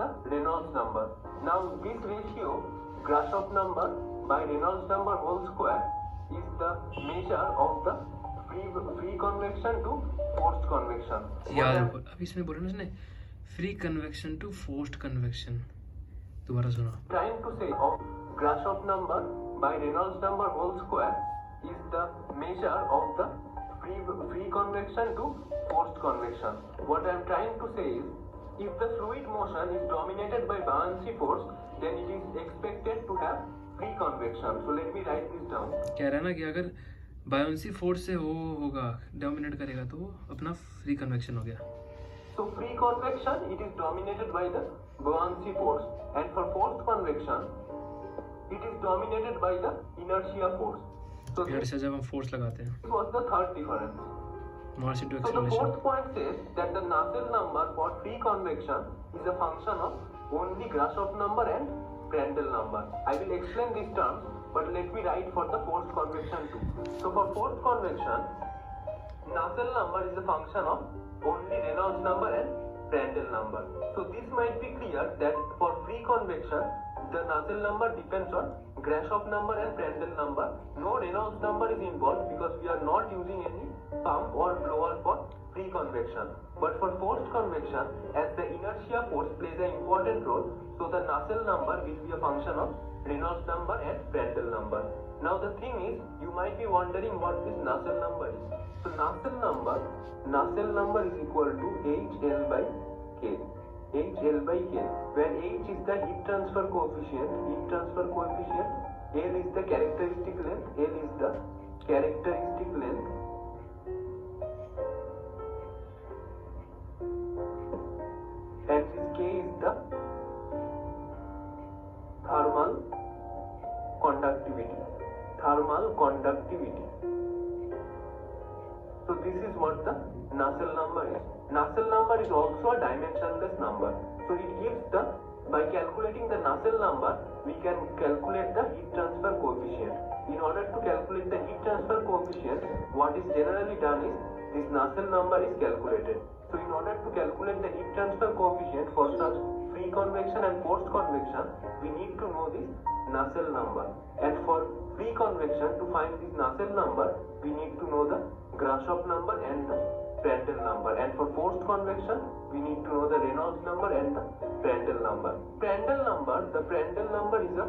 the Reynolds number. Now this ratio, Grashof number by Reynolds number whole square, is the measure of the free convection to forced convection. याद रखो, अब इसमें बोला ना उसने free convection to forced convection. दोबारा सुना। Trying to say of Grashof number by Reynolds number whole square is the measure of the free convection to forced convection. What I am trying to say is, if the fluid motion is dominated by buoyancy force, then it is expected to have free convection. So let me write this down. कह रहा है ना कि अगर buoyancy force से वो होगा, dominate करेगा, तो अपना फ्री कन्वेक्शन हो गया। So free convection, it is dominated by the buoyancy force, and for forced convection, it is dominated by the inertia force. So inertia जब हम फोर्स लगाते हैं। this was the third difference. Mass into So the acceleration. fourth point says that the Nusselt number for free convection is a function of only Grashof number and Prandtl number. I will explain these terms, but let me write for the forced convection too. So for forced convection, Nusselt number is a function of only Reynolds number and Prandtl number. So this might be clear that for free convection, the Nusselt number depends on Grashof number and Prandtl number. No Reynolds number is involved because we are not using any pump or blower for free convection. But for forced convection, as the inertia force plays an important role, so the Nusselt number will be a function of Reynolds number and Prandtl number. Now the thing is, you might be wondering what this Nusselt number is. So Nusselt number is equal to HL by K. HL by K, where H is the heat transfer coefficient, L is the characteristic length, and this K is the thermal conductivity. So this is what the Nusselt number is. Nusselt number is also a dimensionless number. So it gives the, by calculating the Nusselt number, we can calculate the heat transfer coefficient. In order to calculate the heat transfer coefficient, what is generally done is, this Nusselt number is calculated. So in order to calculate the heat transfer coefficient for such free convection and forced convection, we need to know this Nusselt number. And for free convection, to find this Nusselt number, we need to know the Grashof number and the Prandtl number. And for forced convection, we need to know the Reynolds number and the Prandtl number. The Prandtl number is a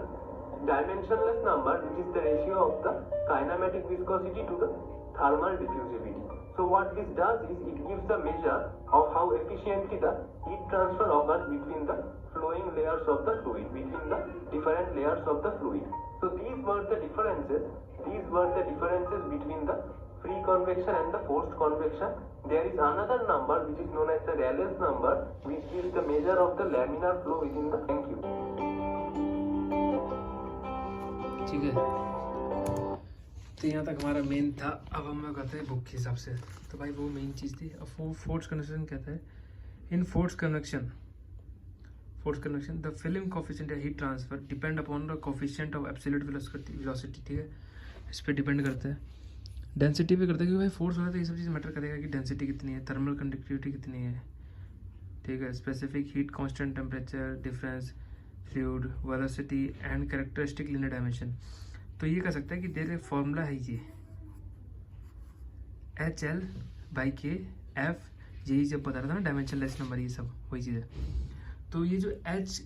dimensionless number, which is the ratio of the kinematic viscosity to the thermal diffusivity. So what this does is, it gives a measure of how efficiently the heat transfer occurs between the flowing layers of the fluid, between the different layers of the fluid. So these were the differences between the free convection and the forced convection. There is another number which is known as the Rayleigh's number, which is the measure of the laminar flow within the. Thank you. ठीक है, तो यहाँ तक हमारा main था। अब हम कहते हैं बुक के हिसाब से, तो भाई वो मेन चीज़ थी। अब वो फोर्स कन्वेक्शन कहता है, in force convection the film coefficient या heat transfer depend upon the coefficient of absolute velocity. ठीक है, इस पर डिपेंड करता है, डेंसिटी पे करता है, क्योंकि भाई फोर्स हो रहा है तो ये सब चीज़ मैटर करेगा कि डेंसिटी कितनी है, थर्मल कंडक्टिविटी कितनी है। ठीक है, specific heat constant, temperature difference, fluid velocity and characteristic linear dimension. तो ये कह सकता है कि देर फॉर्मूला है ये HL बाई के F, यही जब बता रहा था ना डायमेंशनलेस नंबर, ये सब वही चीज़ है। तो ये जो H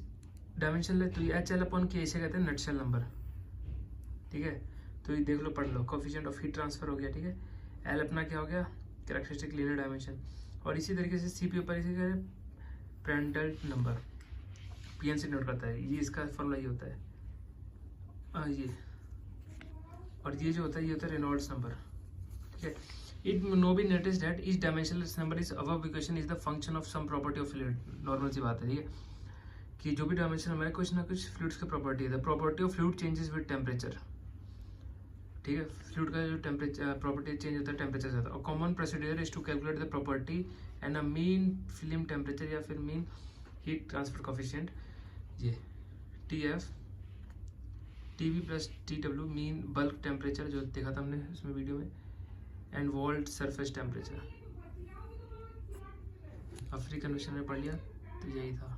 डायमेंशनलेस, तो ये HL अपॉन के इसे कहते हैं नटशेल नंबर। ठीक है, तो ये देख लो, पढ़ लो, कोफिशिएंट ऑफ हीट ट्रांसफर हो गया। ठीक है, L अपना क्या हो गया, कैरेक्टरिस्टिक लीनियर डायमेंशन। और इसी तरीके से CP ऊपर इसे कहते हैं प्रेंटल नंबर, PN से नोट करता है, ये इसका फॉर्मूला ये होता है ये। और ये जो होता है, ये होता है रेनॉल्ड्स नंबर। ठीक है, it no be notice that each dimensionless number is above equation is the function of some property of fluid. Normal सी बात है, ठीक है, कि जो भी डायमेंशन नंबर है कुछ ना कुछ फ्लूइड्स की प्रॉपर्टी है। The property of fluid changes with temperature. ठीक है, फ्लूइड का जो टेम्परेचर प्रॉपर्टी चेंज होता है टेम्परेचर से होता है। Common procedure is to calculate the property and a mean film temperature या फिर मीन हीट ट्रांसफर कोफिशिएंट, ये TF TV plus TW mean bulk temperature जो देखा था हमने उसमें वीडियो में, एंड वॉल्ट सरफेस टेम्परेचर। अब फ्री कन्वेक्शन में पढ़ लिया, तो यही था।